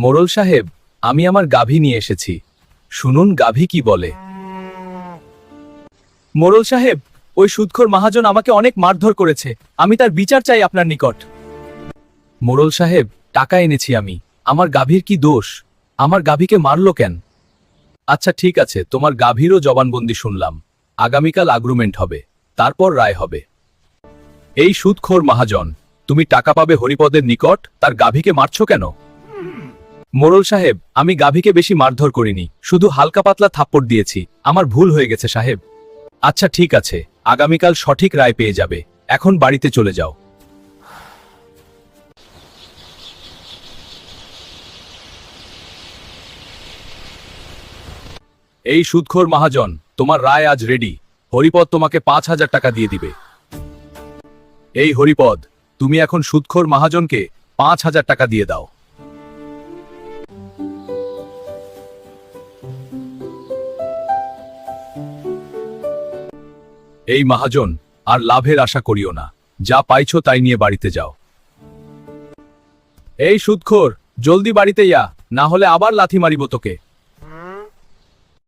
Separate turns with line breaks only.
মোড়ল সাহেব, আমি আমার গাভী নিয়ে এসেছি, শুনুন গাভী কি বলে। মোড়ল সাহেব, ওই সুদখোর মহাজন আমাকে অনেক মারধর করেছে, আমি তার বিচার চাই আপনার নিকট। মোড়ল সাহেব, টাকা এনেছি আমি, আমার গাভীর কি দোষ? আমার গাভীকে মারলো কেন? আচ্ছা ঠিক আছে, তোমার গাভীরও জবানবন্দি শুনলাম, আগামীকাল আগ্রুমেন্ট হবে, তারপর রায় হবে। এই সুদখোর মহাজন, তুমি টাকা পাবে হরিপদের নিকট, তার গাভীকে মারছো কেন? মোড়ল সাহেব, আমি গাভীকে বেশি মারধর করিনি, শুধু হালকা পাতলা থাপ্পড় দিয়েছি, আমার ভুল হয়ে গেছে সাহেব। আচ্ছা ঠিক আছে, আগামীকাল সঠিক রায় পেয়ে যাবে, এখন বাড়িতে চলে যাও। এই সুদখোর মহাজন, তোমার রায় আজ রেডি, হরিপদ তোমাকে 5,000 টাকা দিয়ে দিবে। এই হরিপদ, তুমি এখন সুদখোর মহাজনকে 5,000 টাকা দিয়ে দাও। এই মহাজন, আর লাভের আশা করিও না, যা পাইছো তাই নিয়ে বাড়িতে যাও। এই সুদখোর, জলদি বাড়িতে ইয়া, না হলে আবার লাথি মারিব তোকে।